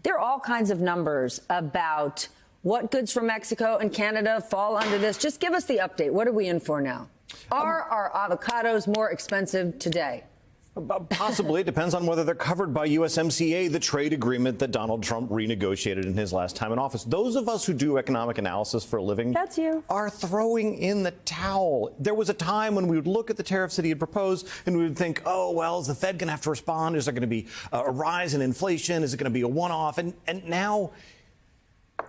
there are all kinds of numbers about what goods from Mexico and Canada fall under this. Just give us the update. What are we in for now? Are our avocados more expensive today? Possibly. It depends on whether they're covered by USMCA, the trade agreement that Donald Trump renegotiated in his last time in office. Those of us who do economic analysis for a living That's you. are throwing in the towel. There was a time when we would look at the tariffs that he had proposed and we would think, oh, well, is the Fed going to have to respond? Is there going to be a rise in inflation? Is it going to be a one-off? And now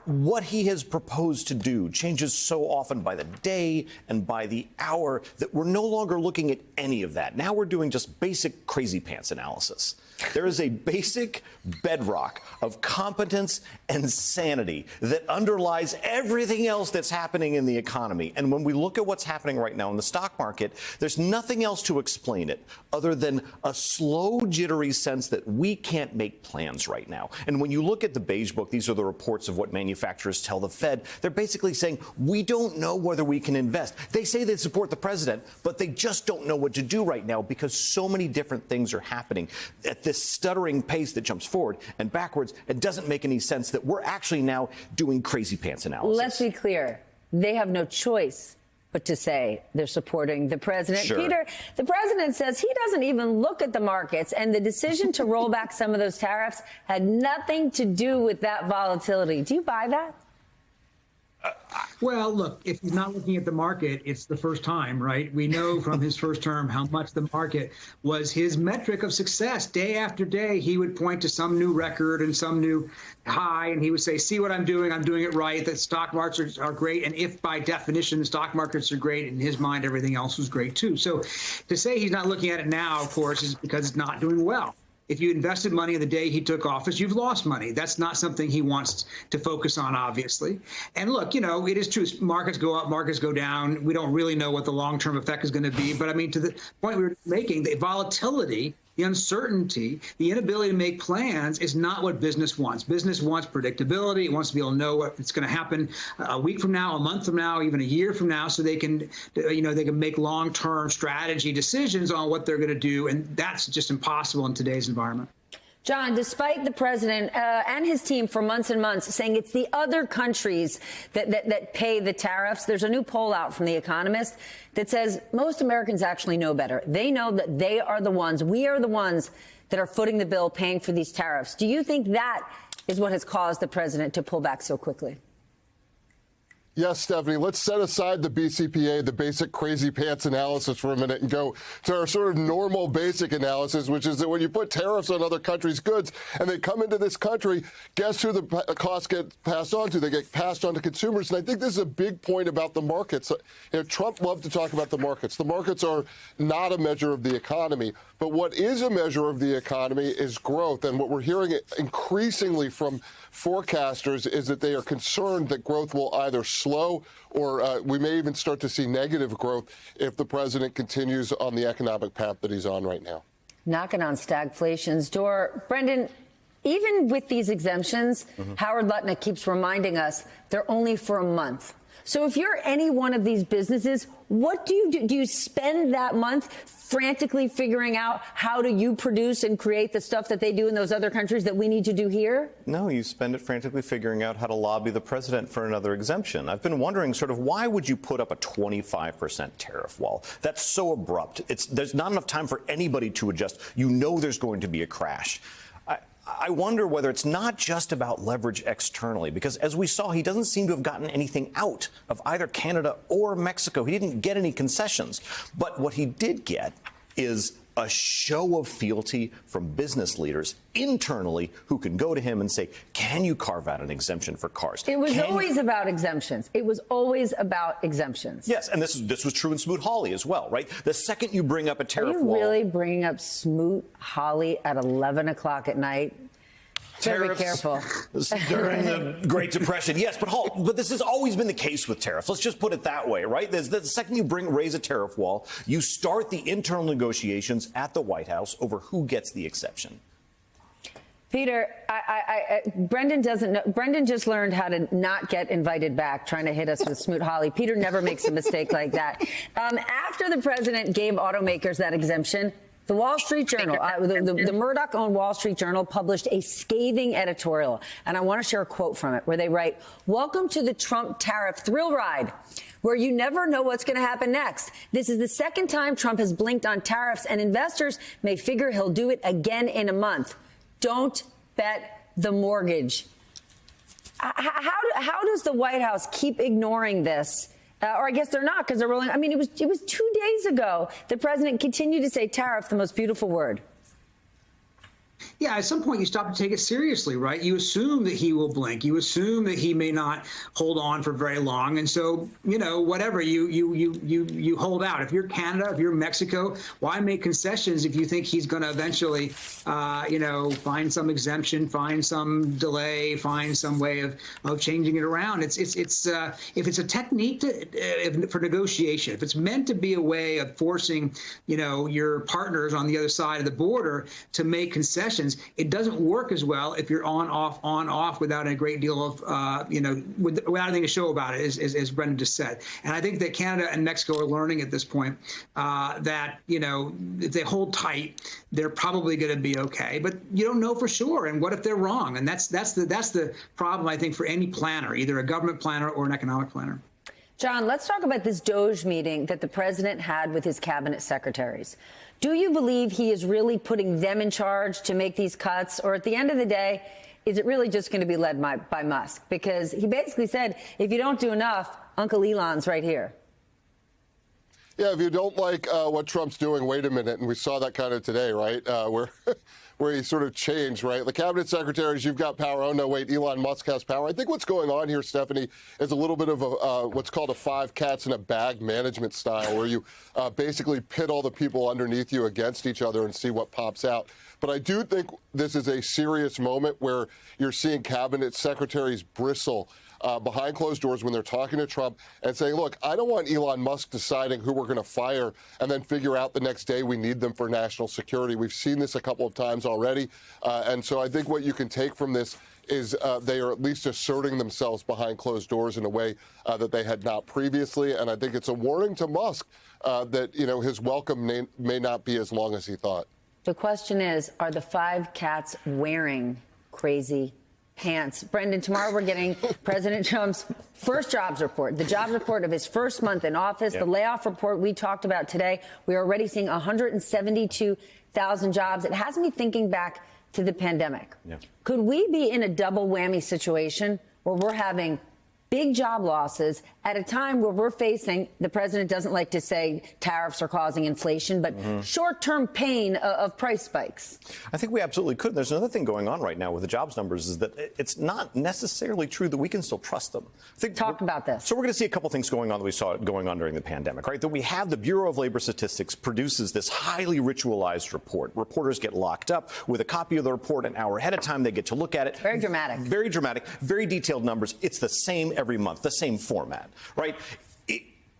what he has proposed to do changes so often by the day and by the hour that we're no longer looking at any of that. Now we're doing just basic crazy pants analysis. There is a basic bedrock of competence and sanity that underlies everything else that's happening in the economy. And when we look at what's happening right now in the stock market, there's nothing else to explain it other than a slow, jittery sense that we can't make plans right now. And when you look at the Beige Book, these are the reports of what manufacturers tell the Fed. They're basically saying, we don't know whether we can invest. They say they support the president, but they just don't know what to do right now because so many different things are happening at this stuttering pace that jumps forward and backwards and doesn't make any sense that we're actually now doing crazy pants analysis. Let's be clear. They have no choice but to say they're supporting the president. Sure. Peter, the president says he doesn't even look at the markets, and the decision to roll back some of those tariffs had nothing to do with that volatility. Do you buy that? Well, look, if he's not looking at the market, it's the first time, right? We know from his first term how much the market was his metric of success. Day after day, he would point to some new record and some new high, and he would say, see what I'm doing it right, the stock markets are great. And if by definition the stock markets are great, in his mind, everything else was great too. So to say he's not looking at it now, of course, is because it's not doing well. If you invested money the day he took office, you've lost money. That's not something he wants to focus on, obviously. And look, you know, it is true. Markets go up, markets go down. We don't really know what the long-term effect is going to be. But I mean, to the point we were making, the volatility, the uncertainty, the inability to make plans is not what business wants. Business wants predictability. It wants to be able to know what's going to happen a week from now, a month from now, even a year from now, so they can, you know, they can make long-term strategy decisions on what they're going to do. And that's just impossible in today's environment. John, despite the president and his team for months and months saying it's the other countries that pay the tariffs, there's a new poll out from The Economist that says most Americans actually know better. They know that they are the ones, we are the ones that are footing the bill, paying for these tariffs. Do you think that is what has caused the president to pull back so quickly? Yes, Stephanie, let's set aside the BCPA, the basic crazy pants analysis for a minute and go to our sort of normal basic analysis, which is that when you put tariffs on other countries' goods and they come into this country, guess who the costs get passed on to? They get passed on to consumers. And I think this is a big point about the markets. You know, Trump loved to talk about the markets. The markets are not a measure of the economy. But what is a measure of the economy is growth. And what we're hearing increasingly from forecasters is that they are concerned that growth will either slow or we may even start to see negative growth if the president continues on the economic path that he's on right now. Knocking on stagflation's door. Brendan, even with these exemptions, Howard Lutnick keeps reminding us they're only for a month. So if you're any one of these businesses, what do you do? Do you spend that month frantically figuring out how do you produce and create the stuff that they do in those other countries that we need to do here? No, you spend it frantically figuring out how to lobby the president for another exemption. I've been wondering sort of why would you put up a 25% tariff wall? That's so abrupt. There's not enough time for anybody to adjust. You know there's going to be a crash. I wonder whether it's not just about leverage externally, because as we saw, he doesn't seem to have gotten anything out of either Canada or Mexico. He didn't get any concessions. But what he did get is a show of fealty from business leaders internally who can go to him and say, can you carve out an exemption for cars? It was always about exemptions. It was always about exemptions. Yes, and this was true in Smoot-Hawley as well, right? The second you bring up a tariff wall. Are you really bringing up Smoot-Hawley at 11 o'clock at night? Very careful. During the Great Depression. Yes, but this has always been the case with tariffs. Let's just put it that way, right? The second you raise a tariff wall, you start the internal negotiations at the White House over who gets the exception. Peter, Brendan doesn't know. Brendan just learned how to not get invited back, trying to hit us with Smoot-Hawley. Peter never makes a mistake like that. After the president gave automakers that exemption, The Wall Street Journal, the Murdoch-owned Wall Street Journal published a scathing editorial, and I want to share a quote from it where they write, "Welcome to the Trump tariff thrill ride, where you never know what's going to happen next. This is the second time Trump has blinked on tariffs, and investors may figure he'll do it again in a month. Don't bet the mortgage." How does the White House keep ignoring this? Or I guess they're not, because they're rolling. I mean, it was 2 days ago the president continued to say tariff, the most beautiful word. Yeah, at some point you stop to take it seriously, right? You assume that he will blink. You assume that he may not hold on for very long, and so whatever you hold out. If you're Canada, if you're Mexico, why make concessions if you think he's going to eventually, find some exemption, find some delay, find some way of changing it around? It's if it's a technique for negotiation, if it's meant to be a way of forcing your partners on the other side of the border to make concessions. It doesn't work as well if you're on, off without a great deal of, without anything to show about it, as Brendan just said. And I think that Canada and Mexico are learning at this point that, if they hold tight, they're probably going to be okay. But you don't know for sure. And what if they're wrong? And that's the problem, I think, for any planner, either a government planner or an economic planner. John, let's talk about this DOGE meeting that the president had with his cabinet secretaries. Do you believe he is really putting them in charge to make these cuts? Or at the end of the day, is it really just going to be led by Musk? Because he basically said, if you don't do enough, Uncle Elon's right here. Yeah, if you don't like what Trump's doing, wait a minute. And we saw that kind of today, right? Where he sort of changed, right? The cabinet secretaries, you've got power. Oh, no, wait, Elon Musk has power. I think what's going on here, Stephanie, is a little bit of what's called a 5 cats in a bag management style, where you basically pit all the people underneath you against each other and see what pops out. But I do think this is a serious moment where you're seeing cabinet secretaries bristle behind closed doors when they're talking to Trump and saying, look, I don't want Elon Musk deciding who we're going to fire and then figure out the next day we need them for national security. We've seen this a couple of times already. And so I think what you can take from this is they are at least asserting themselves behind closed doors in a way that they had not previously. And I think it's a warning to Musk that, his welcome may not be as long as he thought. The question is, are the 5 cats wearing crazy pants? Brendan, tomorrow we're getting President Trump's first jobs report, the jobs report of his first month in office, the layoff report we talked about today. We are already seeing 172,000 jobs. It has me thinking back to the pandemic. Yeah. Could we be in a double whammy situation where we're having big job losses at a time where we're facing, the president doesn't like to say tariffs are causing inflation, but short-term pain of price spikes? I think we absolutely could. There's another thing going on right now with the jobs numbers is that it's not necessarily true that we can still trust them. Talk about this. So we're going to see a couple things going on that we saw going on during the pandemic, right? That we have the Bureau of Labor Statistics produces this highly ritualized report. Reporters get locked up with a copy of the report an hour ahead of time. They get to look at it. Very dramatic. Very dramatic. Very detailed numbers. It's the same every month, the same format, right?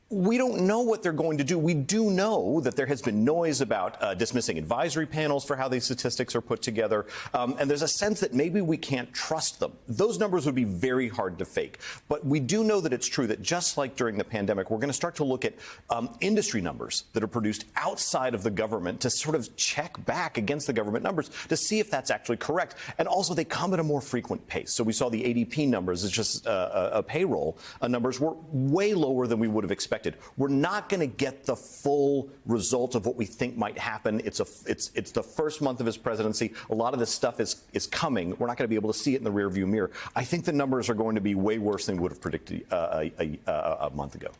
We don't know what they're going to do. We do know that there has been noise about dismissing advisory panels for how these statistics are put together. And there's a sense that maybe we can't trust them. Those numbers would be very hard to fake. But we do know that it's true that just like during the pandemic, we're going to start to look at industry numbers that are produced outside of the government to sort of check back against the government numbers to see if that's actually correct. And also, they come at a more frequent pace. So we saw the ADP numbers, it's just a payroll numbers were way lower than we would have expected. We're not going to get the full result of what we think might happen. It's the first month of his presidency. A lot of this stuff is coming. We're not going to be able to see it in the rearview mirror. I think the numbers are going to be way worse than we would have predicted a month ago.